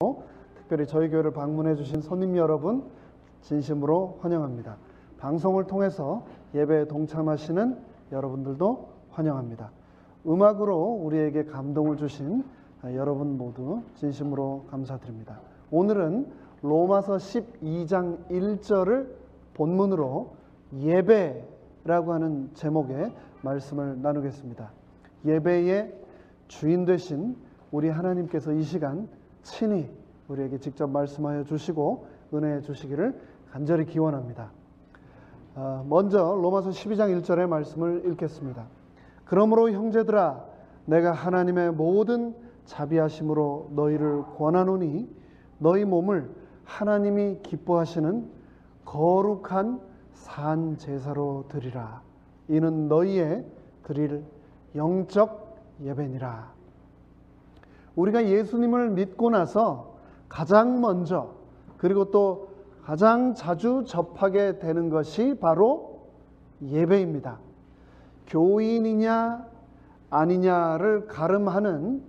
특별히 저희 교회를 방문해 주신 손님 여러분 진심으로 환영합니다. 방송을 통해서 예배에 동참하시는 여러분들도 환영합니다. 음악으로 우리에게 감동을 주신 여러분 모두 진심으로 감사드립니다. 오늘은 로마서 12장 1절을 본문으로 예배라고 하는 제목의 말씀을 나누겠습니다. 예배의 주인 되신 우리 하나님께서 이 시간 친히 우리에게 직접 말씀하여 주시고 은혜 주시기를 간절히 기원합니다. 먼저 로마서 12장 1절의 말씀을 읽겠습니다. 그러므로 형제들아 내가 하나님의 모든 자비하심으로 너희를 권하노니 너희 몸을 하나님이 기뻐하시는 거룩한 산 제사로 드리라. 이는 너희의 드릴 영적 예배니라. 우리가 예수님을 믿고 나서 가장 먼저 그리고 또 가장 자주 접하게 되는 것이 바로 예배입니다. 교인이냐 아니냐를 가름하는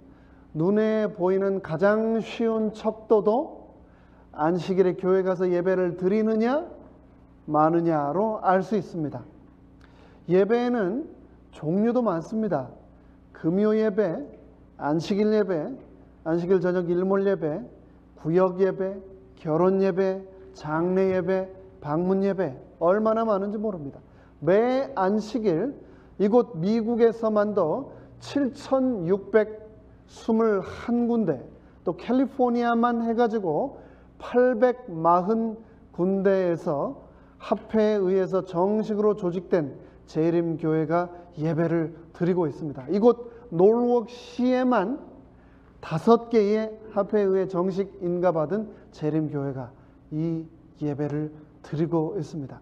눈에 보이는 가장 쉬운 척도도 안식일에 교회 가서 예배를 드리느냐 마느냐로 알 수 있습니다. 예배에는 종류도 많습니다. 금요 예배, 안식일 예배, 안식일 저녁 일몰 예배, 구역 예배, 결혼 예배, 장례 예배, 방문 예배 얼마나 많은지 모릅니다. 매 안식일 이곳 미국에서만도 7,621군데 또 캘리포니아만 해가지고 840군데에서 합회에 의해서 정식으로 조직된 재림교회가 예배를 드리고 있습니다. 이곳 놀웍시에만 5개의 합회에 의해 정식 인가받은 재림교회가 이 예배를 드리고 있습니다.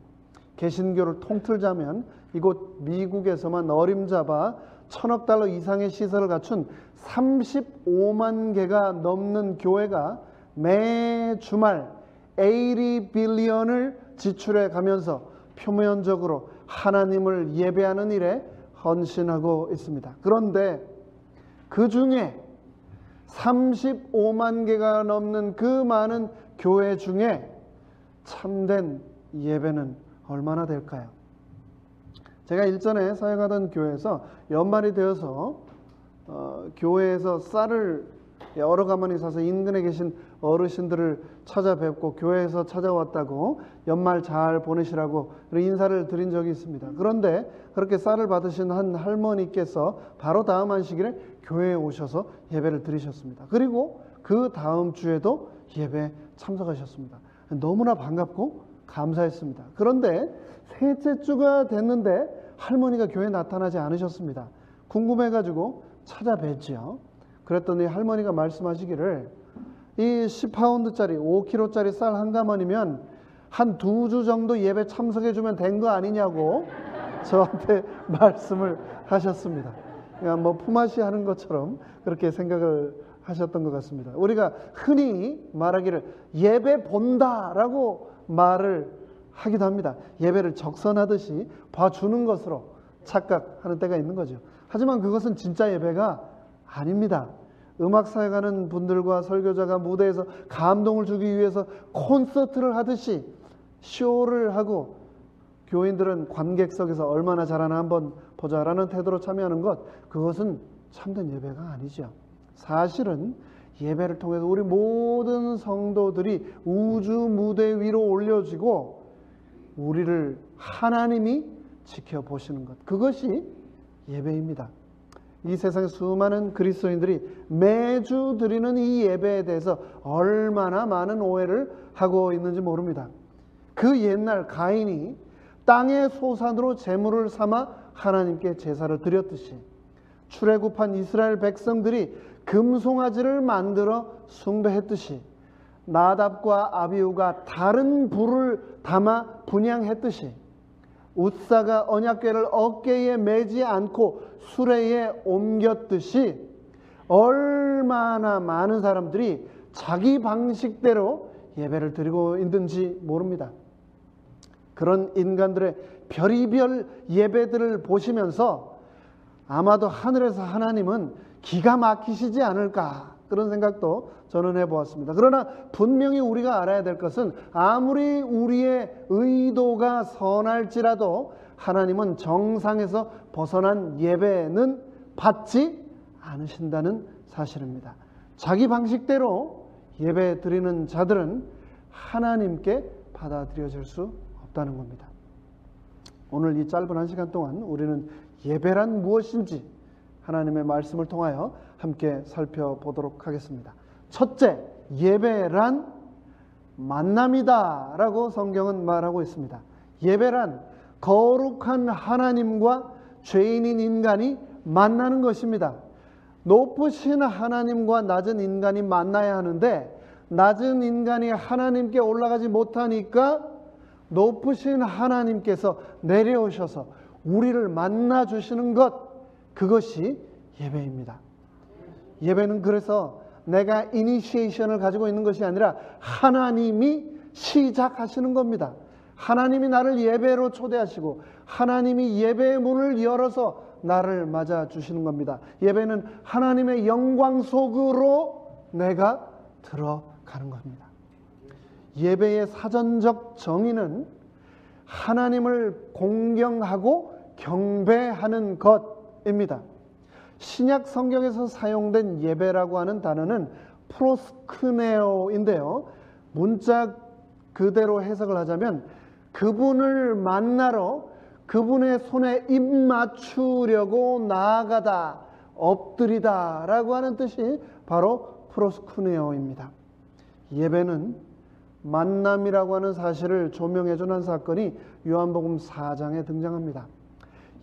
개신교를 통틀자면 이곳 미국에서만 어림잡아 $1,000억 이상의 시설을 갖춘 35만 개가 넘는 교회가 매 주말 80 빌리언을 지출해 가면서 표면적으로 하나님을 예배하는 일에 헌신하고 있습니다. 그런데 그 중에 35만 개가 넘는 그 많은 교회 중에 참된 예배는 얼마나 될까요? 제가 일전에 사역하던 교회에서 연말이 되어서 교회에서 쌀을 여러 가마니 사서 인근에 계신 어르신들을 찾아뵙고 교회에서 찾아왔다고 연말 잘 보내시라고 인사를 드린 적이 있습니다. 그런데 그렇게 쌀을 받으신 한 할머니께서 바로 다음 안식일에 교회에 오셔서 예배를 드리셨습니다. 그리고 그 다음 주에도 예배에 참석하셨습니다. 너무나 반갑고 감사했습니다. 그런데 셋째 주가 됐는데 할머니가 교회에 나타나지 않으셨습니다. 궁금해가지고 찾아뵀지요. 그랬더니 할머니가 말씀하시기를 이 10파운드짜리 5kg짜리 쌀 한 가마니면 한 2주 정도 예배 참석해주면 된 거 아니냐고 저한테 말씀을 하셨습니다. 그냥 뭐 품앗이 하는 것처럼 그렇게 생각을 하셨던 것 같습니다. 우리가 흔히 말하기를 예배 본다라고 말을 하기도 합니다. 예배를 적선하듯이 봐주는 것으로 착각하는 때가 있는 거죠. 하지만 그것은 진짜 예배가 아닙니다. 음악 사역하는 분들과 설교자가 무대에서 감동을 주기 위해서 콘서트를 하듯이 쇼를 하고 교인들은 관객석에서 얼마나 잘하나 한번 보자라는 태도로 참여하는 것, 그것은 참된 예배가 아니죠. 사실은 예배를 통해서 우리 모든 성도들이 우주 무대 위로 올려지고 우리를 하나님이 지켜보시는 것, 그것이 예배입니다. 이 세상의 수많은 그리스도인들이 매주 드리는 이 예배에 대해서 얼마나 많은 오해를 하고 있는지 모릅니다. 그 옛날 가인이 땅의 소산으로 제물을 삼아 하나님께 제사를 드렸듯이 출애굽한 이스라엘 백성들이 금송아지를 만들어 숭배했듯이 나답과 아비후가 다른 불을 담아 분향했듯이 웃사가 언약궤를 어깨에 매지 않고 수레에 옮겼듯이 얼마나 많은 사람들이 자기 방식대로 예배를 드리고 있는지 모릅니다. 그런 인간들의 별의별 예배들을 보시면서 아마도 하늘에서 하나님은 기가 막히시지 않을까 그런 생각도 저는 해보았습니다. 그러나 분명히 우리가 알아야 될 것은 아무리 우리의 의도가 선할지라도 하나님은 정상에서 벗어난 예배는 받지 않으신다는 사실입니다. 자기 방식대로 예배 드리는 자들은 하나님께 받아들여질 수 없다는 겁니다. 오늘 이 짧은 한 시간 동안 우리는 예배란 무엇인지 하나님의 말씀을 통하여 함께 살펴보도록 하겠습니다. 첫째, 예배란 만남이다 라고 성경은 말하고 있습니다. 예배란 거룩한 하나님과 죄인인 인간이 만나는 것입니다. 높으신 하나님과 낮은 인간이 만나야 하는데 낮은 인간이 하나님께 올라가지 못하니까 높으신 하나님께서 내려오셔서 우리를 만나 주시는 것, 그것이 예배입니다. 예배는 그래서 내가 이니시에이션을 가지고 있는 것이 아니라 하나님이 시작하시는 겁니다. 하나님이 나를 예배로 초대하시고 하나님이 예배의 문을 열어서 나를 맞아 주시는 겁니다. 예배는 하나님의 영광 속으로 내가 들어가는 겁니다. 예배의 사전적 정의는 하나님을 공경하고 경배하는 것입니다. 신약 성경에서 사용된 예배라고 하는 단어는 프로스크네오인데요. 문자 그대로 해석을 하자면 그분을 만나러 그분의 손에 입 맞추려고 나아가다, 엎드리다 라고 하는 뜻이 바로 프로스크네오입니다. 예배는 만남이라고 하는 사실을 조명해 준 한 사건이 요한복음 4장에 등장합니다.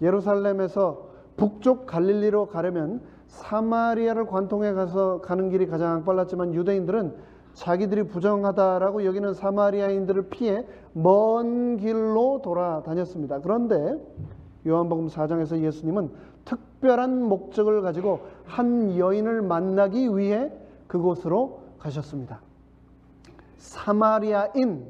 예루살렘에서 북쪽 갈릴리로 가려면 사마리아를 관통해 가서 가는 길이 가장 빨랐지만 유대인들은 자기들이 부정하다라고 여기는 사마리아인들을 피해 먼 길로 돌아다녔습니다. 그런데 요한복음 4장에서 예수님은 특별한 목적을 가지고 한 여인을 만나기 위해 그곳으로 가셨습니다. 사마리아인,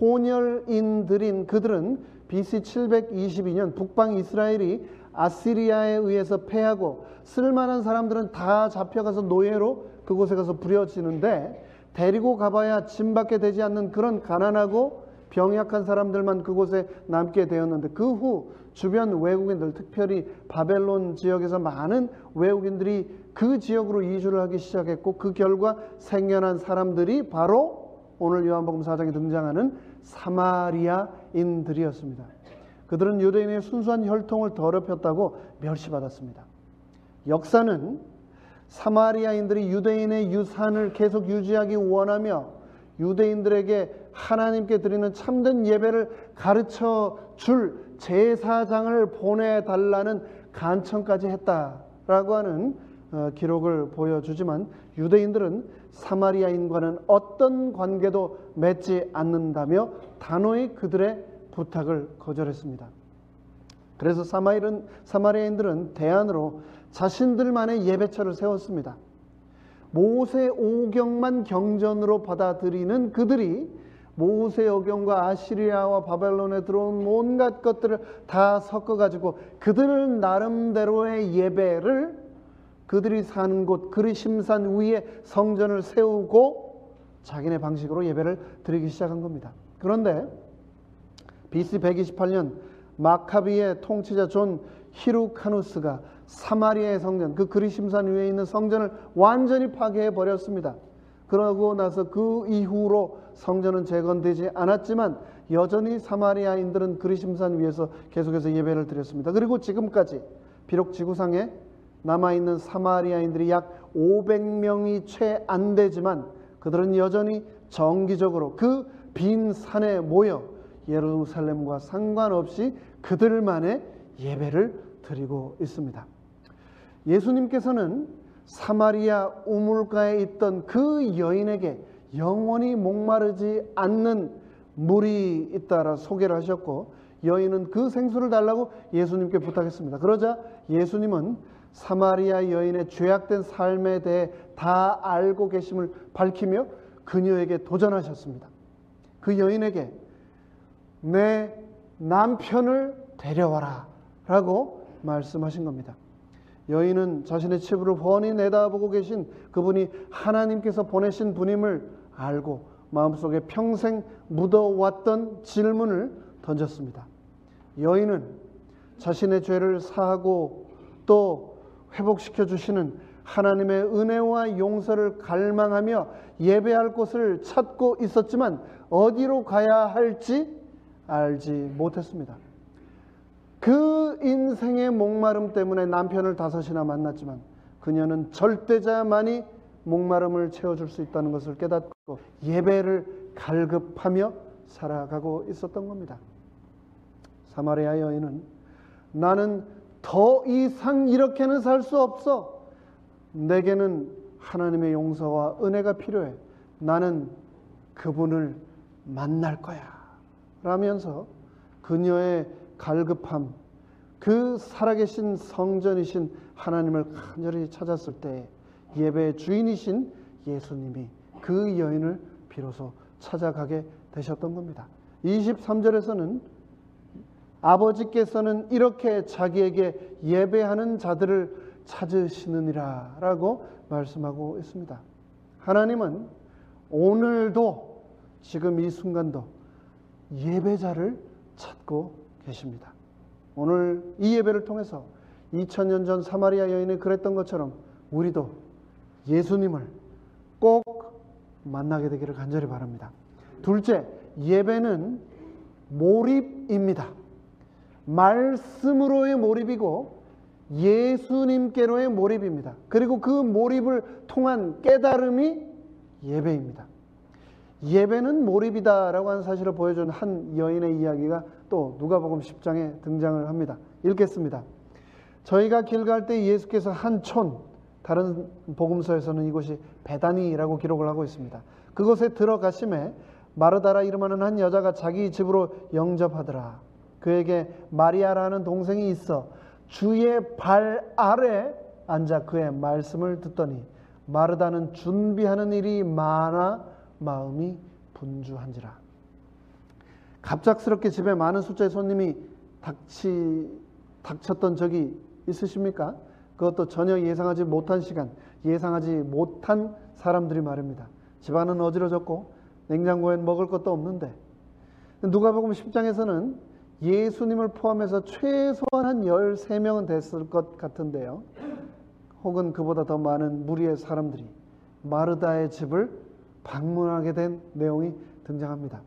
혼혈인들인 그들은 BC 722년 북방 이스라엘이 아시리아에 의해서 패하고 쓸만한 사람들은 다 잡혀가서 노예로 그곳에 가서 부려지는데 데리고 가봐야 짐밖에 되지 않는 그런 가난하고 병약한 사람들만 그곳에 남게 되었는데 그 후 주변 외국인들, 특별히 바벨론 지역에서 많은 외국인들이 그 지역으로 이주를 하기 시작했고 그 결과 생겨난 사람들이 바로 오늘 요한복음 4장에 등장하는 사마리아인들이었습니다. 그들은 유대인의 순수한 혈통을 더럽혔다고 멸시받았습니다. 역사는 사마리아인들이 유대인의 유산을 계속 유지하기 원하며 유대인들에게 하나님께 드리는 참된 예배를 가르쳐 줄 제사장을 보내달라는 간청까지 했다라고 하는 기록을 보여주지만 유대인들은 사마리아인과는 어떤 관계도 맺지 않는다며 단호히 그들의 부탁을 거절했습니다. 그래서 사마리아인들은 대안으로 자신들만의 예배처를 세웠습니다. 모세 오경만 경전으로 받아들이는 그들이 모세 오경과 아시리아와 바벨론에 들어온 온갖 것들을 다 섞어가지고 그들 나름대로의 예배를 그들이 사는 곳 그리심산 위에 성전을 세우고 자기네 방식으로 예배를 드리기 시작한 겁니다. 그런데 BC 128년 마카비의 통치자 존 히루카누스가 사마리아의 성전, 그 그리심산 위에 있는 성전을 완전히 파괴해 버렸습니다. 그러고 나서 그 이후로 성전은 재건되지 않았지만 여전히 사마리아인들은 그리심산 위에서 계속해서 예배를 드렸습니다. 그리고 지금까지 비록 지구상에 남아있는 사마리아인들이 약 500명이 채 안 되지만 그들은 여전히 정기적으로 그 빈 산에 모여 예루살렘과 상관없이 그들만의 예배를 드리고 있습니다. 예수님께서는 사마리아 우물가에 있던 그 여인에게 영원히 목마르지 않는 물이 있다라 소개를 하셨고 여인은 그 생수를 달라고 예수님께 부탁했습니다. 그러자 예수님은 사마리아 여인의 죄악된 삶에 대해 다 알고 계심을 밝히며 그녀에게 도전하셨습니다. 그 여인에게 내 남편을 데려와라 라고 말씀하신 겁니다. 여인은 자신의 치부를 훤히 내다보고 계신 그분이 하나님께서 보내신 분임을 알고 마음속에 평생 묻어왔던 질문을 던졌습니다. 여인은 자신의 죄를 사하고 또 회복시켜 주시는 하나님의 은혜와 용서를 갈망하며 예배할 곳을 찾고 있었지만 어디로 가야 할지 알지 못했습니다. 그 인생의 목마름 때문에 남편을 5이나 만났지만 그녀는 절대자만이 목마름을 채워줄 수 있다는 것을 깨닫고 예배를 갈급하며 살아가고 있었던 겁니다. 사마리아 여인은 나는 더 이상 이렇게는 살 수 없어. 내게는 하나님의 용서와 은혜가 필요해. 나는 그분을 만날 거야. 라면서 그녀의 갈급함, 그 살아계신 성전이신 하나님을 간절히 찾았을 때 예배의 주인이신 예수님이 그 여인을 비로소 찾아가게 되셨던 겁니다. 23절에서는 아버지께서는 이렇게 자기에게 예배하는 자들을 찾으시느니라 라고 말씀하고 있습니다. 하나님은 오늘도 지금 이 순간도 예배자를 찾고 계십니다. 오늘 이 예배를 통해서 2000년 전 사마리아 여인이 그랬던 것처럼 우리도 예수님을 꼭 만나게 되기를 간절히 바랍니다. 둘째, 예배는 몰입입니다. 말씀으로의 몰입이고 예수님께로의 몰입입니다. 그리고 그 몰입을 통한 깨달음이 예배입니다. 예배는 몰입이다라고 하는 사실을 보여준 한 여인의 이야기가 또 누가복음 10장에 등장을 합니다. 읽겠습니다. 저희가 길 갈 때 예수께서 한 촌, 다른 복음서에서는 이곳이 베다니라고 기록을 하고 있습니다. 그곳에 들어가심에 마르다라 이름하는 한 여자가 자기 집으로 영접하더라. 그에게 마리아라는 동생이 있어 주의 발 아래 앉아 그의 말씀을 듣더니 마르다는 준비하는 일이 많아 마음이 분주한지라. 갑작스럽게 집에 많은 숫자의 손님이 닥쳤던 적이 있으십니까? 그것도 전혀 예상하지 못한 시간, 예상하지 못한 사람들이 말입니다. 집안은 어지러졌고 냉장고엔 먹을 것도 없는데 누가복음 10장에서는 예수님을 포함해서 최소한 한 13명은 됐을 것 같은데요. 혹은 그보다 더 많은 무리의 사람들이 마르다의 집을 방문하게 된 내용이 등장합니다.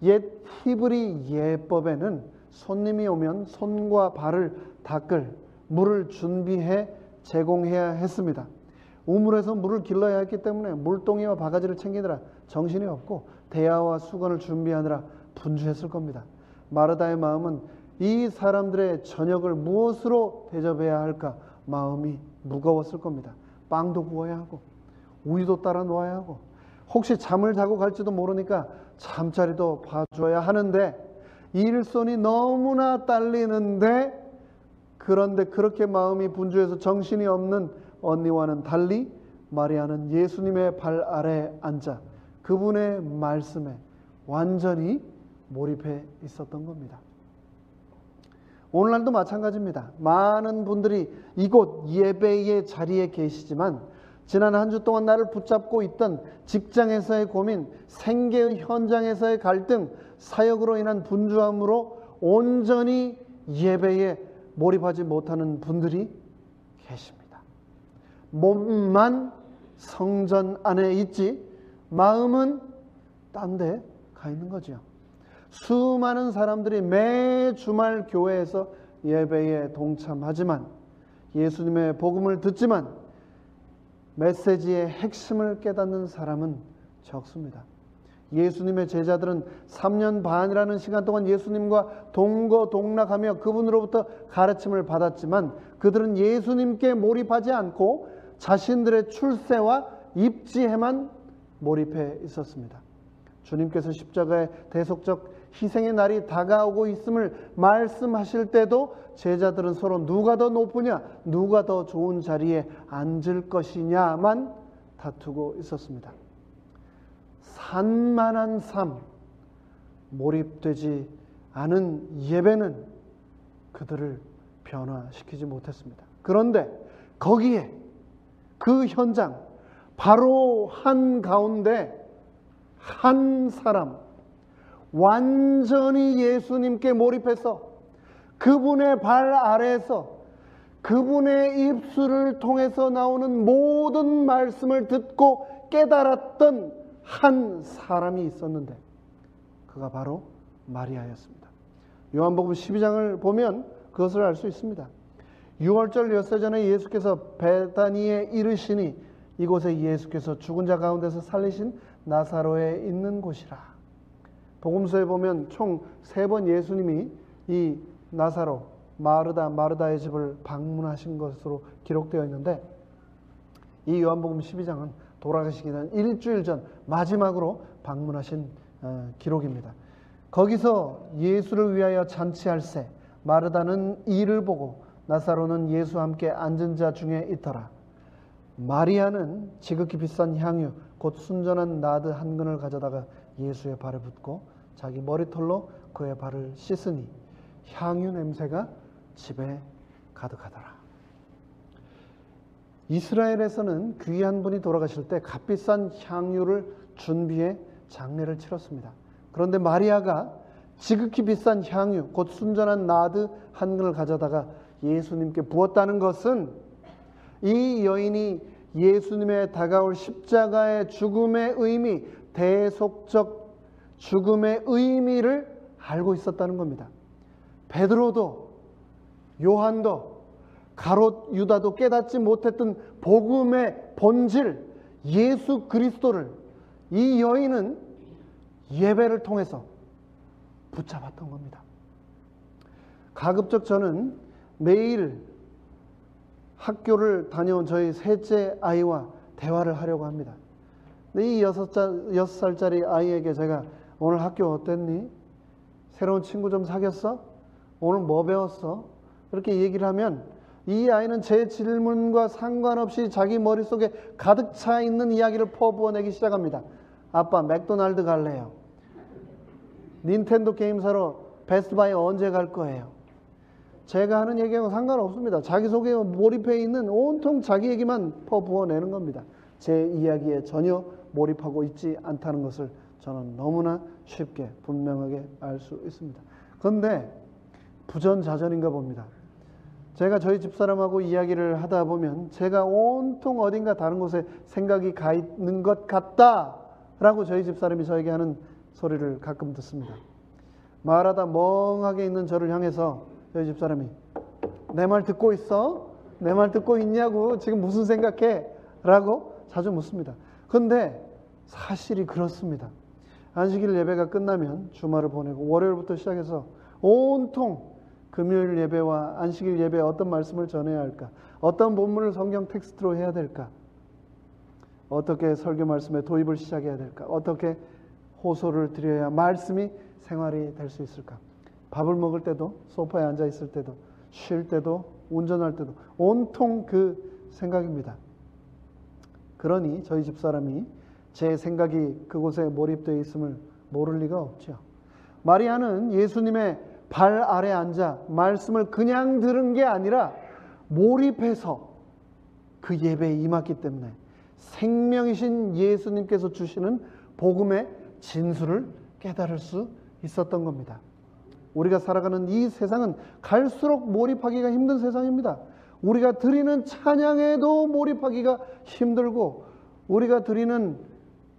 옛 히브리 예법에는 손님이 오면 손과 발을 닦을 물을 준비해 제공해야 했습니다. 우물에서 물을 길러야 했기 때문에 물동이와 바가지를 챙기느라 정신이 없고 대야와 수건을 준비하느라 분주했을 겁니다. 마르다의 마음은 이 사람들의 저녁을 무엇으로 대접해야 할까 마음이 무거웠을 겁니다. 빵도 구워야 하고 우유도 따라 놓아야 하고 혹시 잠을 자고 갈지도 모르니까 잠자리도 봐줘야 하는데 일손이 너무나 딸리는데, 그런데 그렇게 마음이 분주해서 정신이 없는 언니와는 달리 마리아는 예수님의 발 아래에 앉아 그분의 말씀에 완전히 몰입해 있었던 겁니다. 오늘날도 마찬가지입니다. 많은 분들이 이곳 예배의 자리에 계시지만 지난 한 주 동안 나를 붙잡고 있던 직장에서의 고민, 생계의 현장에서의 갈등, 사역으로 인한 분주함으로 온전히 예배에 몰입하지 못하는 분들이 계십니다. 몸만 성전 안에 있지 마음은 딴 데 가 있는 거죠. 수많은 사람들이 매 주말 교회에서 예배에 동참하지만 예수님의 복음을 듣지만 메시지의 핵심을 깨닫는 사람은 적습니다. 예수님의 제자들은 3년 반이라는 시간 동안 예수님과 동거동락하며 그분으로부터 가르침을 받았지만 그들은 예수님께 몰입하지 않고 자신들의 출세와 입지에만 몰입해 있었습니다. 주님께서 십자가의 대속적 희생의 날이 다가오고 있음을 말씀하실 때도 제자들은 서로 누가 더 높으냐, 누가 더 좋은 자리에 앉을 것이냐만 다투고 있었습니다. 산만한 삶, 몰입되지 않은 예배는 그들을 변화시키지 못했습니다. 그런데 거기에 그 현장 바로 한가운데 한 사람 완전히 예수님께 몰입해서 그분의 발 아래에서 그분의 입술을 통해서 나오는 모든 말씀을 듣고 깨달았던 한 사람이 있었는데 그가 바로 마리아였습니다. 요한복음 12장을 보면 그것을 알 수 있습니다. 6월절 엿새 전에 예수께서 베다니에 이르시니 이곳에 예수께서 죽은 자 가운데서 살리신 나사로에 있는 곳이라. 복음서에 보면 총 3번 예수님이 이 나사로 마르다의 집을 방문하신 것으로 기록되어 있는데 이 요한복음 12장은 돌아가시기 전 일주일 전 마지막으로 방문하신 기록입니다. 거기서 예수를 위하여 잔치할세 마르다는 이를 보고 나사로는 예수와 함께 앉은 자 중에 있더라. 마리아는 지극히 비싼 향유 곧 순전한 나드 한 근을 가져다가 예수의 발에 붓고 자기 머리털로 그의 발을 씻으니 향유 냄새가 집에 가득하더라. 이스라엘에서는 귀한 분이 돌아가실 때 값비싼 향유를 준비해 장례를 치렀습니다. 그런데 마리아가 지극히 비싼 향유 곧 순전한 나드 한 근을 가져다가 예수님께 부었다는 것은 이 여인이 예수님의 다가올 십자가의 죽음의 의미, 대속적 죽음의 의미를 알고 있었다는 겁니다. 베드로도 요한도 가롯 유다도 깨닫지 못했던 복음의 본질 예수 그리스도를 이 여인은 예배를 통해서 붙잡았던 겁니다. 가급적 저는 매일 학교를 다녀온 저희 셋째 아이와 대화를 하려고 합니다. 근데 이 6살짜리 아이에게 제가 오늘 학교 어땠니? 새로운 친구 좀 사귀었어? 오늘 뭐 배웠어? 이렇게 얘기를 하면 이 아이는 제 질문과 상관없이 자기 머릿속에 가득 차 있는 이야기를 퍼부어내기 시작합니다. 아빠 맥도날드 갈래요. 닌텐도 게임 사러 베스트바이 언제 갈 거예요? 제가 하는 얘기하고 상관없습니다. 자기 속에 몰입해 있는 온통 자기 얘기만 퍼부어내는 겁니다. 제 이야기에 전혀 몰입하고 있지 않다는 것을 저는 너무나 쉽게 분명하게 알 수 있습니다. 그런데 부전자전인가 봅니다. 제가 저희 집사람하고 이야기를 하다 보면 제가 온통 어딘가 다른 곳에 생각이 가 있는 것 같다라고 저희 집사람이 저에게 하는 소리를 가끔 듣습니다. 말하다 멍하게 있는 저를 향해서 저희 집사람이 내 말 듣고 있어? 내 말 듣고 있냐고? 지금 무슨 생각해? 라고 자주 묻습니다. 그런데 사실이 그렇습니다. 안식일 예배가 끝나면 주말을 보내고 월요일부터 시작해서 온통 금요일 예배와 안식일 예배에 어떤 말씀을 전해야 할까? 어떤 본문을 성경 텍스트로 해야 될까? 어떻게 설교 말씀에 도입을 시작해야 될까? 어떻게 호소를 드려야 말씀이 생활이 될 수 있을까? 밥을 먹을 때도, 소파에 앉아 있을 때도, 쉴 때도, 운전할 때도 온통 그 생각입니다. 그러니 저희 집사람이 제 생각이 그곳에 몰입되어 있음을 모를 리가 없죠. 마리아는 예수님의 발 아래 앉아 말씀을 그냥 들은 게 아니라 몰입해서 그 예배에 임했기 때문에 생명이신 예수님께서 주시는 복음의 진수를 깨달을 수 있었던 겁니다. 우리가 살아가는 이 세상은 갈수록 몰입하기가 힘든 세상입니다. 우리가 드리는 찬양에도 몰입하기가 힘들고 우리가 드리는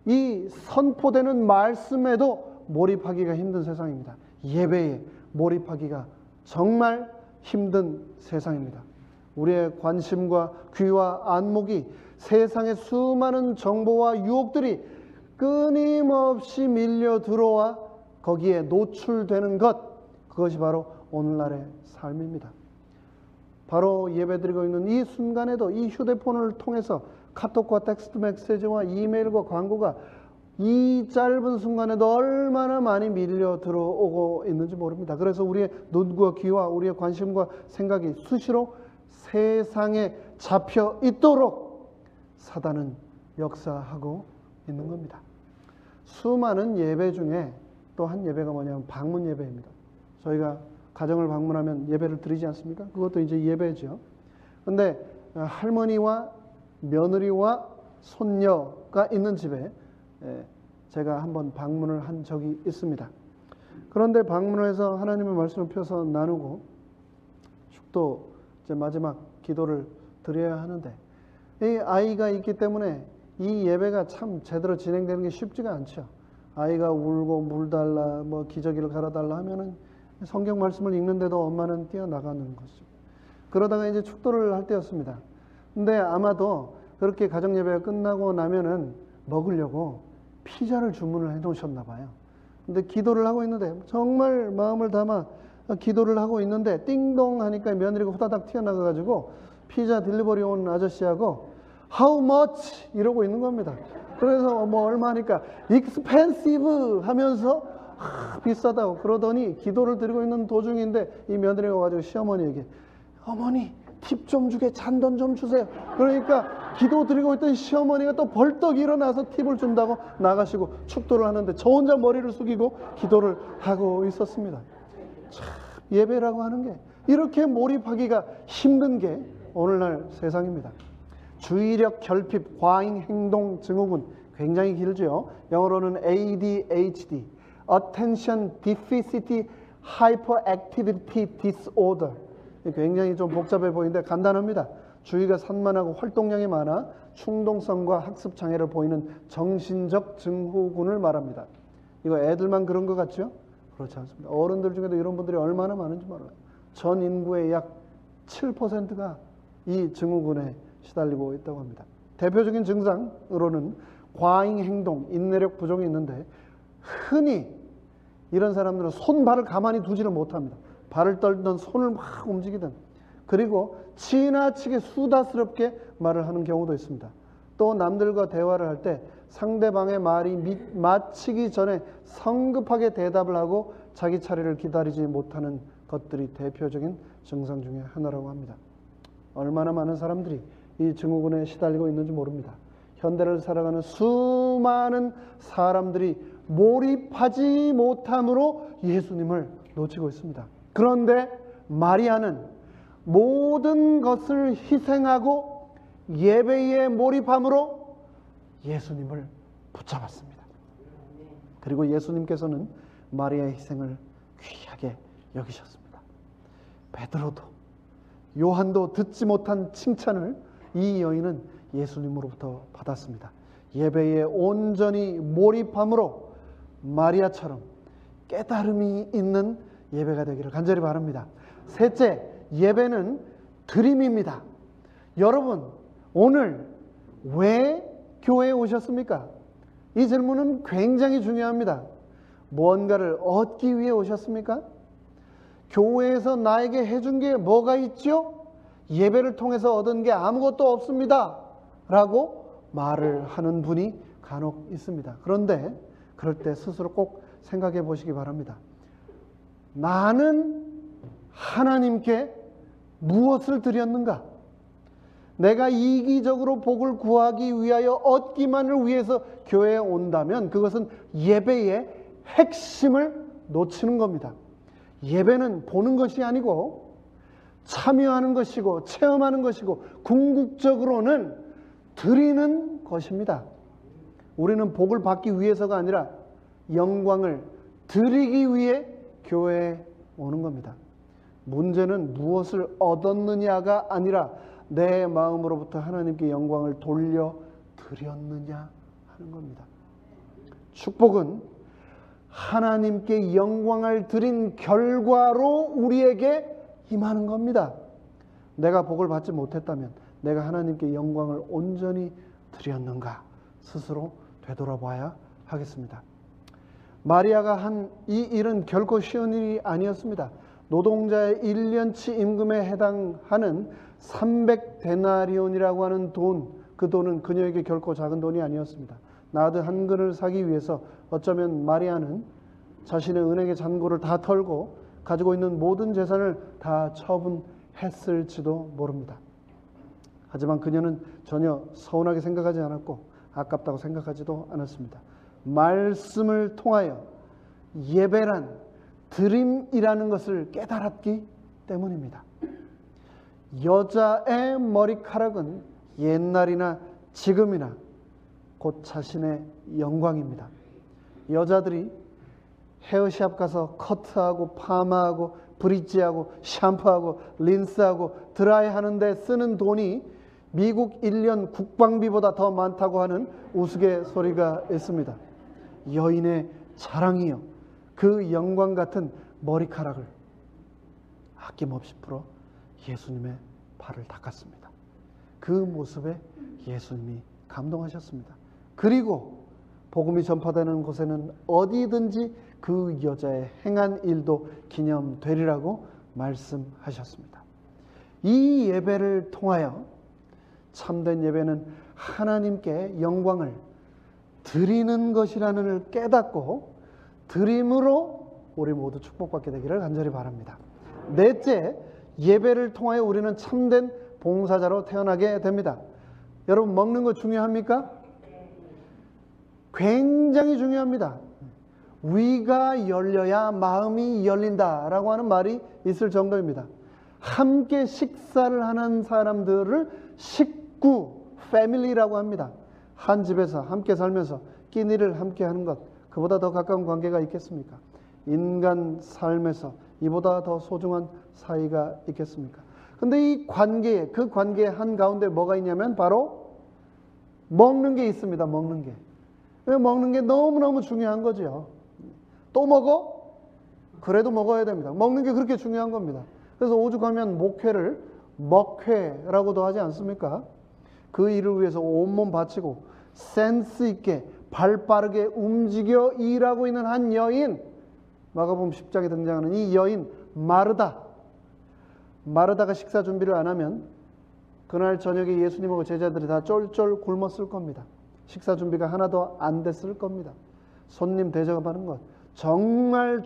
이 선포되는 말씀에도 몰입하기가 힘든 세상입니다. 예배에 몰입하기가 정말 힘든 세상입니다. 우리의 관심과 귀와 안목이 세상의 수많은 정보와 유혹들이 끊임없이 밀려 들어와 거기에 노출되는 것, 그것이 바로 오늘날의 삶입니다. 바로 예배드리고 있는 이 순간에도 이 휴대폰을 통해서 카톡과 텍스트 메시지와 이메일과 광고가 이 짧은 순간에도 얼마나 많이 밀려 들어오고 있는지 모릅니다. 그래서 우리의 눈과 귀와 우리의 관심과 생각이 수시로 세상에 잡혀 있도록 사단은 역사하고 있는 겁니다. 수많은 예배 중에 또 한 예배가 뭐냐면 방문 예배입니다. 저희가 가정을 방문하면 예배를 드리지 않습니까? 그것도 이제 예배죠. 근데 할머니와 며느리와 손녀가 있는 집에 제가 한번 방문을 한 적이 있습니다. 그런데 방문해서 하나님의 말씀을 펴서 나누고 축도 이제 마지막 기도를 드려야 하는데, 이 아이가 있기 때문에 이 예배가 참 제대로 진행되는 게 쉽지가 않죠. 아이가 울고 물 달라, 뭐 기저귀를 갈아달라 하면은 성경 말씀을 읽는데도 엄마는 뛰어나가는 것이죠. 그러다가 이제 축도를 할 때였습니다. 근데 아마도 그렇게 가정 예배가 끝나고 나면은 먹으려고 피자를 주문을 해 놓으셨나 봐요. 근데 기도를 하고 있는데, 정말 마음을 담아 기도를 하고 있는데 띵동 하니까 며느리가 후다닥 튀어나가 가지고 피자 딜리버리 온 아저씨하고 How much? 이러고 있는 겁니다. 그래서 뭐 얼마니까 expensive 하면서 비싸다고 그러더니, 기도를 드리고 있는 도중인데 이 며느리가 와가지고 시어머니에게 어머니 팁 좀 주게, 잔돈 좀 주세요. 그러니까 기도 드리고 있던 시어머니가 또 벌떡 일어나서 팁을 준다고 나가시고 축도를 하는데 저 혼자 머리를 숙이고 기도를 하고 있었습니다. 참, 예배라고 하는 게 이렇게 몰입하기가 힘든 게 오늘날 세상입니다. 주의력 결핍, 과잉 행동 증후군, 굉장히 길죠. 영어로는 ADHD, Attention Deficit Hyperactivity Disorder. 굉장히 좀 복잡해 보이는데 간단합니다. 주의가 산만하고 활동량이 많아 충동성과 학습 장애를 보이는 정신적 증후군을 말합니다. 이거 애들만 그런 것 같죠? 그렇지 않습니다. 어른들 중에도 이런 분들이 얼마나 많은지 몰라요. 전 인구의 약 7%가 이 증후군에 시달리고 있다고 합니다. 대표적인 증상으로는 과잉 행동, 인내력 부족이 있는데, 흔히 이런 사람들은 손, 발을 가만히 두지를 못합니다. 발을 떨던 손을 막 움직이든, 그리고 지나치게 수다스럽게 말을 하는 경우도 있습니다. 또 남들과 대화를 할 때 상대방의 말이 마치기 전에 성급하게 대답을 하고 자기 차례를 기다리지 못하는 것들이 대표적인 증상 중에 하나라고 합니다. 얼마나 많은 사람들이 이 증후군에 시달리고 있는지 모릅니다. 현대를 살아가는 수많은 사람들이 몰입하지 못함으로 예수님을 놓치고 있습니다. 그런데 마리아는 모든 것을 희생하고 예배에 몰입함으로 예수님을 붙잡았습니다. 그리고 예수님께서는 마리아의 희생을 귀하게 여기셨습니다. 베드로도 요한도 듣지 못한 칭찬을 이 여인은 예수님으로부터 받았습니다. 예배에 온전히 몰입함으로 마리아처럼 깨달음이 있는 예배가 되기를 간절히 바랍니다. 셋째, 예배는 드림입니다. 여러분, 오늘 왜 교회에 오셨습니까? 이 질문은 굉장히 중요합니다. 무언가를 얻기 위해 오셨습니까? 교회에서 나에게 해준 게 뭐가 있죠? 예배를 통해서 얻은 게 아무것도 없습니다 라고 말을 하는 분이 간혹 있습니다. 그런데 그럴 때 스스로 꼭 생각해 보시기 바랍니다. 나는 하나님께 무엇을 드렸는가? 내가 이기적으로 복을 구하기 위하여 얻기만을 위해서 교회에 온다면 그것은 예배의 핵심을 놓치는 겁니다. 예배는 보는 것이 아니고 참여하는 것이고 체험하는 것이고 궁극적으로는 드리는 것입니다. 우리는 복을 받기 위해서가 아니라 영광을 드리기 위해 교회에 오는 겁니다. 문제는 무엇을 얻었느냐가 아니라 내 마음으로부터 하나님께 영광을 돌려드렸느냐 하는 겁니다. 축복은 하나님께 영광을 드린 결과로 우리에게 임하는 겁니다. 내가 복을 받지 못했다면 내가 하나님께 영광을 온전히 드렸는가 스스로 되돌아봐야 하겠습니다. 마리아가 한 이 일은 결코 쉬운 일이 아니었습니다. 노동자의 1년치 임금에 해당하는 300데나리온이라고 하는 돈, 그 돈은 그녀에게 결코 작은 돈이 아니었습니다. 나드 한 근을 사기 위해서 어쩌면 마리아는 자신의 은행의 잔고를 다 털고 가지고 있는 모든 재산을 다 처분했을지도 모릅니다. 하지만 그녀는 전혀 서운하게 생각하지 않았고 아깝다고 생각하지도 않았습니다. 말씀을 통하여 예배란 드림이라는 것을 깨달았기 때문입니다. 여자의 머리카락은 옛날이나 지금이나 곧 자신의 영광입니다. 여자들이 헤어샵 가서 커트하고 파마하고 브릿지하고 샴푸하고 린스하고 드라이 하는데 쓰는 돈이 미국 1년 국방비보다 더 많다고 하는 우스갯소리가 있습니다. 여인의 자랑이요, 그 영광 같은 머리카락을 아낌없이 풀어 예수님의 발을 닦았습니다. 그 모습에 예수님이 감동하셨습니다. 그리고 복음이 전파되는 곳에는 어디든지 그 여자의 행한 일도 기념되리라고 말씀하셨습니다. 이 예배를 통하여 참된 예배는 하나님께 영광을 드리는 것이라는 걸 깨닫고 드림으로 우리 모두 축복받게 되기를 간절히 바랍니다. 넷째, 예배를 통하여 우리는 참된 봉사자로 태어나게 됩니다. 여러분, 먹는 거 중요합니까? 굉장히 중요합니다. 위가 열려야 마음이 열린다라고 하는 말이 있을 정도입니다. 함께 식사를 하는 사람들을 식구, 패밀리라고 합니다. 한 집에서 함께 살면서 끼니를 함께 하는 것, 그보다 더 가까운 관계가 있겠습니까? 인간 삶에서 이보다 더 소중한 사이가 있겠습니까? 근데 이 관계에, 그 관계의 한가운데 뭐가 있냐면 바로 먹는 게 있습니다. 먹는 게. 먹는 게 너무너무 중요한 거죠. 또 먹어? 그래도 먹어야 됩니다. 먹는 게 그렇게 중요한 겁니다. 그래서 오죽하면 목회를 먹회라고도 하지 않습니까? 그 일을 위해서 온몸 바치고 센스 있게 발 빠르게 움직여 일하고 있는 한 여인, 마가복음 10장에 등장하는 이 여인 마르다가 식사 준비를 안 하면 그날 저녁에 예수님하고 제자들이 다 쫄쫄 굶었을 겁니다. 식사 준비가 하나도 안 됐을 겁니다. 손님 대접하는 것 정말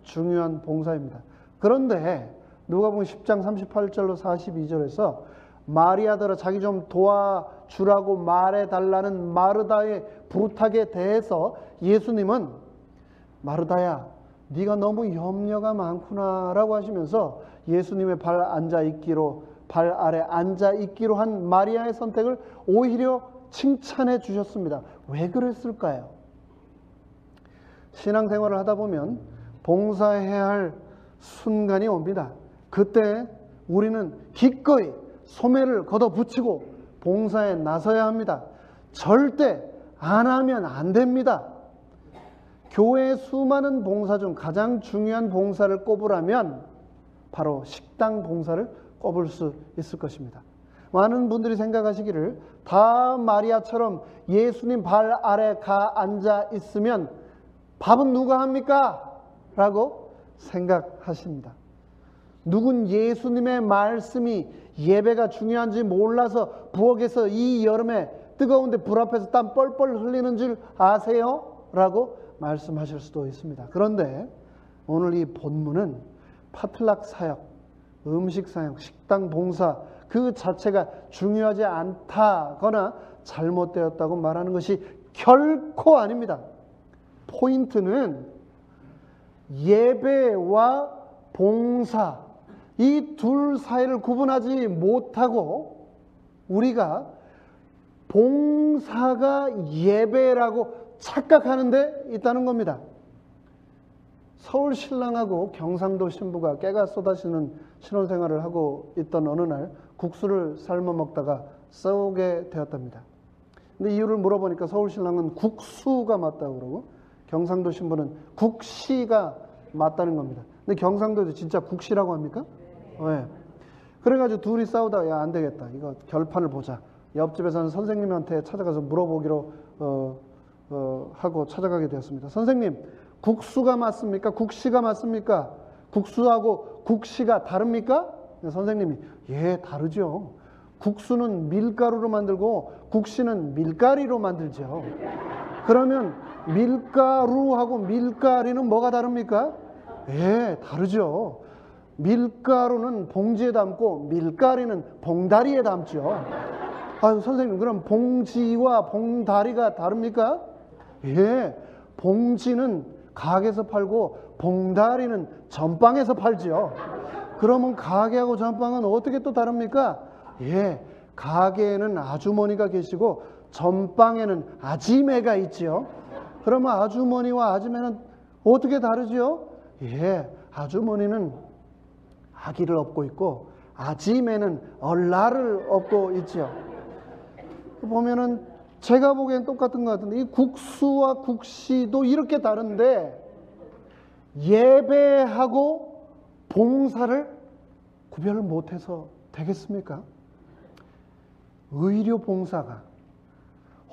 중요한 봉사입니다. 그런데 누가복음 10장 38절로 42절에서 마리아더러 자기 좀 도와주라고 말해달라는 마르다의 부탁에 대해서 예수님은 마르다야, 네가 너무 염려가 많구나 라고 하시면서 예수님의 발 아래 앉아 있기로 한 마리아의 선택을 오히려 칭찬해 주셨습니다. 왜 그랬을까요? 신앙생활을 하다 보면 봉사해야 할 순간이 옵니다. 그때 우리는 기꺼이 소매를 걷어붙이고 봉사에 나서야 합니다. 절대 안 하면 안 됩니다. 교회의 수많은 봉사 중 가장 중요한 봉사를 꼽으라면 바로 식당 봉사를 꼽을 수 있을 것입니다. 많은 분들이 생각하시기를 다 마리아처럼 예수님 발 아래 가 앉아 있으면 밥은 누가 합니까? 라고 생각하십니다. 누군 예수님의 말씀이 예배가 중요한지 몰라서 부엌에서 이 여름에 뜨거운데 불 앞에서 땀 뻘뻘 흘리는 줄 아세요? 라고 말씀하실 수도 있습니다. 그런데 오늘 이 본문은 파틀락 사역, 음식 사역, 식당 봉사 그 자체가 중요하지 않다거나 잘못되었다고 말하는 것이 결코 아닙니다. 포인트는 예배와 봉사, 이 둘 사이를 구분하지 못하고 우리가 봉사가 예배라고 착각하는 데 있다는 겁니다. 서울 신랑하고 경상도 신부가 깨가 쏟아지는 신혼생활을 하고 있던 어느 날 국수를 삶아 먹다가 싸우게 되었답니다. 근데 이유를 물어보니까 서울 신랑은 국수가 맞다고 그러고 경상도 신부는 국시가 맞다는 겁니다. 근데 경상도에도 진짜 국시라고 합니까? 네. 그래가지고 둘이 싸우다가 야, 안 되겠다. 이거 결판을 보자. 옆집에서는 선생님한테 찾아가서 물어보기로 하고 찾아가게 되었습니다. 선생님, 국수가 맞습니까? 국시가 맞습니까? 국수하고 국시가 다릅니까? 선생님이 예, 다르죠. 국수는 밀가루로 만들고 국시는 밀가리로 만들죠. 그러면 밀가루하고 밀가리는 뭐가 다릅니까? 예, 다르죠. 밀가루는 봉지에 담고 밀가리는 봉다리에 담죠. 아유, 선생님, 그럼 봉지와 봉다리가 다릅니까? 예, 봉지는 가게에서 팔고 봉다리는 전방에서 팔죠. 그러면 가게하고 전방은 어떻게 또 다릅니까? 예, 가게에는 아주머니가 계시고 전방에는 아지매가 있지요. 그러면 아주머니와 아지매는 어떻게 다르죠? 예, 아주머니는 아기를 업고 있고 아지매는 얼라를 업고 있죠. 보면은 제가 보기엔 똑같은 것 같은데 이 국수와 국시도 이렇게 다른데 예배하고 봉사를 구별을 못해서 되겠습니까? 의료 봉사가,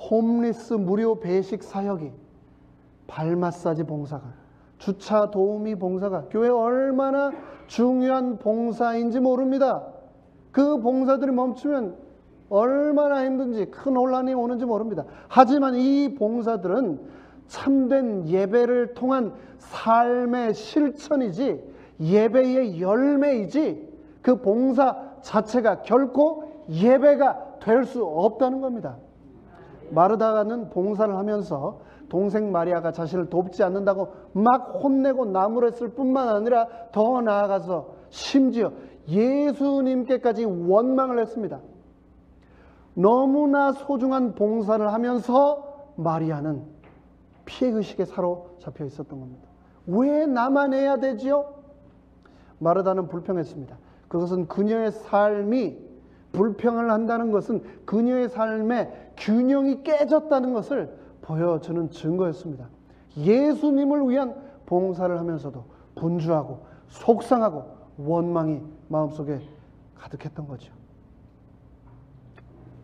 홈리스 무료 배식 사역이, 발 마사지 봉사가, 주차 도우미 봉사가 교회 얼마나 중요한 봉사인지 모릅니다. 그 봉사들이 멈추면 얼마나 힘든지 큰 혼란이 오는지 모릅니다. 하지만 이 봉사들은 참된 예배를 통한 삶의 실천이지 예배의 열매이지 그 봉사 자체가 결코 예배가 될 수 없다는 겁니다. 마르다는 봉사를 하면서 동생 마리아가 자신을 돕지 않는다고 막 혼내고 나무랬을 뿐만 아니라 더 나아가서 심지어 예수님께까지 원망을 했습니다. 너무나 소중한 봉사를 하면서 마리아는 피해의식에 사로잡혀 있었던 겁니다. 왜 나만 해야 되지요? 마르다는 불평했습니다. 그것은 그녀의 삶이 불평을 한다는 것은 그녀의 삶의 균형이 깨졌다는 것을 보여주는 증거였습니다. 예수님을 위한 봉사를 하면서도 분주하고 속상하고 원망이 마음속에 가득했던 거죠.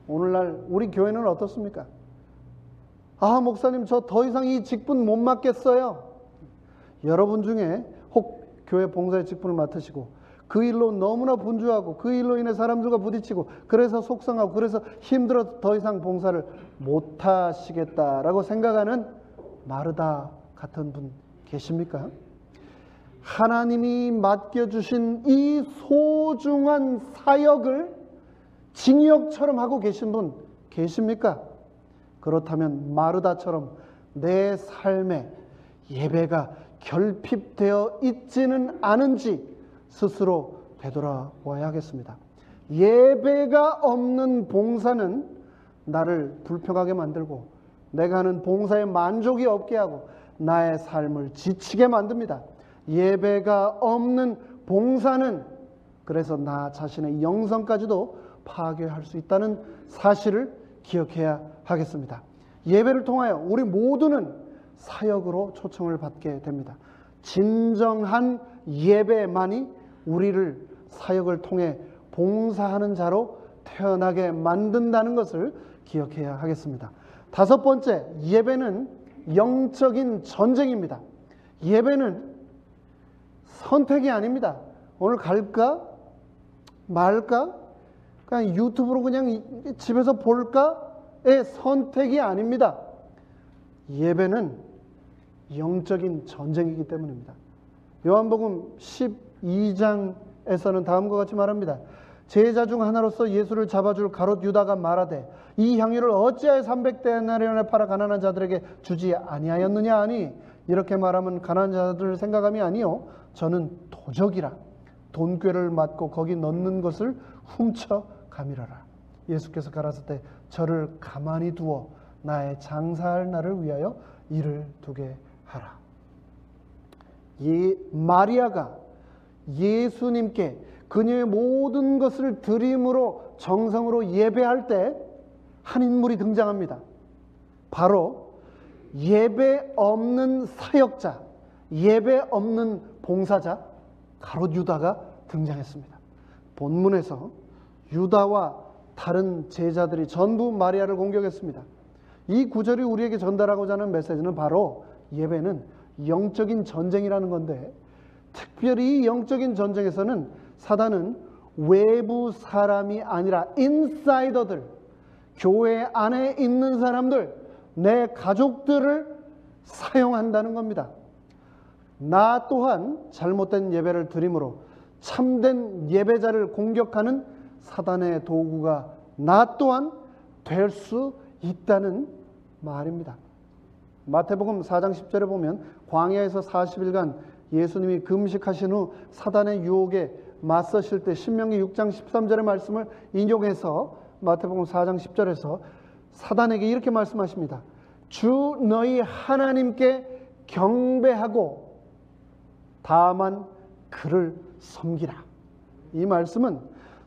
오늘날 우리 교회는 어떻습니까? 아, 목사님 저 더 이상 이 직분 못 맡겠어요. 여러분 중에 혹 교회 봉사의 직분을 맡으시고 그 일로 너무나 분주하고 그 일로 인해 사람들과 부딪히고 그래서 속상하고 그래서 힘들어서 더 이상 봉사를 못하시겠다라고 생각하는 마르다 같은 분 계십니까? 하나님이 맡겨주신 이 소중한 사역을 징역처럼 하고 계신 분 계십니까? 그렇다면 마르다처럼 내 삶에 예배가 결핍되어 있지는 않은지 스스로 되돌아봐야 하겠습니다. 예배가 없는 봉사는 나를 불평하게 만들고 내가 하는 봉사에 만족이 없게 하고 나의 삶을 지치게 만듭니다. 예배가 없는 봉사는 그래서 나 자신의 영성까지도 파괴할 수 있다는 사실을 기억해야 하겠습니다. 예배를 통하여 우리 모두는 사역으로 초청을 받게 됩니다. 진정한 예배만이 우리를 사역을 통해 봉사하는 자로 태어나게 만든다는 것을 기억해야 하겠습니다. 다섯 번째, 예배는 영적인 전쟁입니다. 예배는 선택이 아닙니다. 오늘 갈까? 말까? 그냥 유튜브로 그냥 집에서 볼까?의 선택이 아닙니다. 예배는 영적인 전쟁이기 때문입니다. 요한복음 12장에서는 다음과 같이 말합니다. 제자 중 하나로서 예수를 잡아줄 가롯 유다가 말하되 이 향유를 어찌하여 300데나리온에 팔아 가난한 자들에게 주지 아니하였느냐 하니 이렇게 말하면 가난한 자들을 생각함이 아니요 저는 도적이라 돈꾀를 맞고 거기 넣는 것을 훔쳐 가미라라. 예수께서 가라사대 저를 가만히 두어 나의 장사할 날을 위하여 일을 두게 하라. 마리아가 예수님께 그녀의 모든 것을 드림으로 정성으로 예배할 때 한 인물이 등장합니다. 바로 예배 없는 사역자, 예배 없는 봉사자 가롯 유다가 등장했습니다. 본문에서 유다와 다른 제자들이 전부 마리아를 공격했습니다. 이 구절이 우리에게 전달하고자 하는 메시지는 바로 예배는 영적인 전쟁이라는 건데, 특별히 이 영적인 전쟁에서는 사단은 외부 사람이 아니라 인사이더들, 교회 안에 있는 사람들, 내 가족들을 사용한다는 겁니다. 나 또한 잘못된 예배를 드림으로 참된 예배자를 공격하는 사단의 도구가 나 또한 될 수 있다는 말입니다. 마태복음 4장 10절에 보면 광야에서 40일간 예수님이 금식하신 후 사단의 유혹에 맞서실 때 신명기 6장 13절의 말씀을 인용해서 마태복음 4장 10절에서 사단에게 이렇게 말씀하십니다. 주 너희 하나님께 경배하고 다만 그를 섬기라. 이 말씀은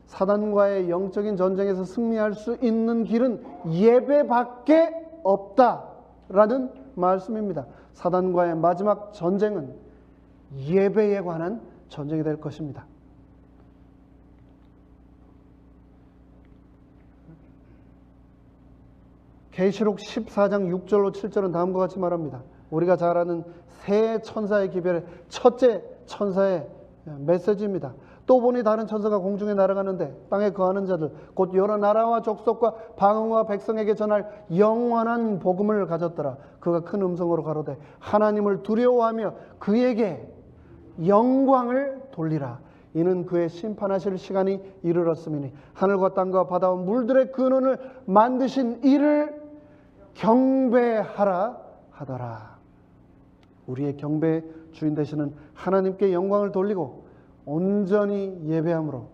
사단과의 영적인 전쟁에서 승리할 수 있는 길은 예배밖에 없다라는 말씀입니다. 사단과의 마지막 전쟁은 예배에 관한 전쟁이 될 것입니다. 계시록 14장 6절로 7절은 다음과 같이 말합니다. 우리가 잘 아는 세 천사의 기별의 첫째 천사의 메시지입니다. 또 보니 다른 천사가 공중에 날아가는데 땅에 거하는 자들 곧 여러 나라와 족속과 방언과 백성에게 전할 영원한 복음을 가졌더라. 그가 큰 음성으로 가로되 하나님을 두려워하며 그에게 영광을 돌리라. 이는 그의 심판하실 시간이 이르렀음이니 하늘과 땅과 바다와 물들의 근원을 만드신 이를 경배하라 하더라. 우리의 경배의 주인 되시는 하나님께 영광을 돌리고 온전히 예배함으로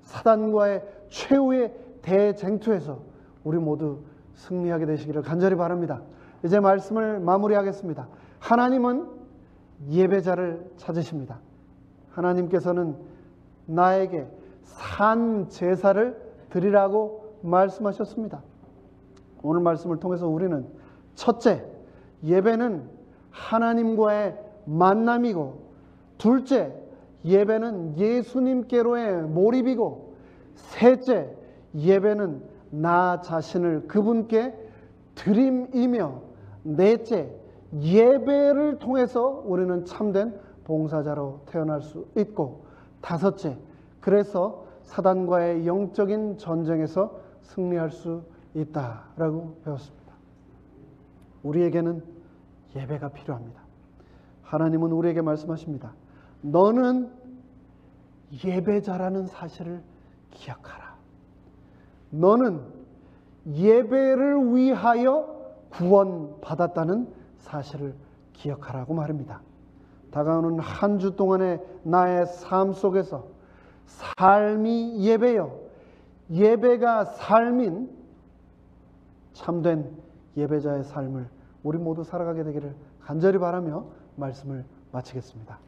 사단과의 최후의 대쟁투에서 우리 모두 승리하게 되시기를 간절히 바랍니다. 이제 말씀을 마무리하겠습니다. 하나님은 예배자를 찾으십니다. 하나님께서는 나에게 산 제사를 드리라고 말씀하셨습니다. 오늘 말씀을 통해서 우리는 첫째, 예배는 하나님과의 만남이고, 둘째, 예배는 예수님께로의 몰입이고, 셋째, 예배는 나 자신을 그분께 드림이며, 넷째, 예배를 통해서 우리는 참된 봉사자로 태어날 수 있고, 다섯째, 그래서 사단과의 영적인 전쟁에서 승리할 수 있다라고 배웠습니다. 우리에게는 예배가 필요합니다. 하나님은 우리에게 말씀하십니다. 너는 예배자라는 사실을 기억하라. 너는 예배를 위하여 구원받았다는 사실을 기억하라고 말합니다. 다가오는 한 주 동안의 나의 삶 속에서 삶이 예배요, 예배가 삶인 참된 예배자의 삶을 우리 모두 살아가게 되기를 간절히 바라며 말씀을 마치겠습니다.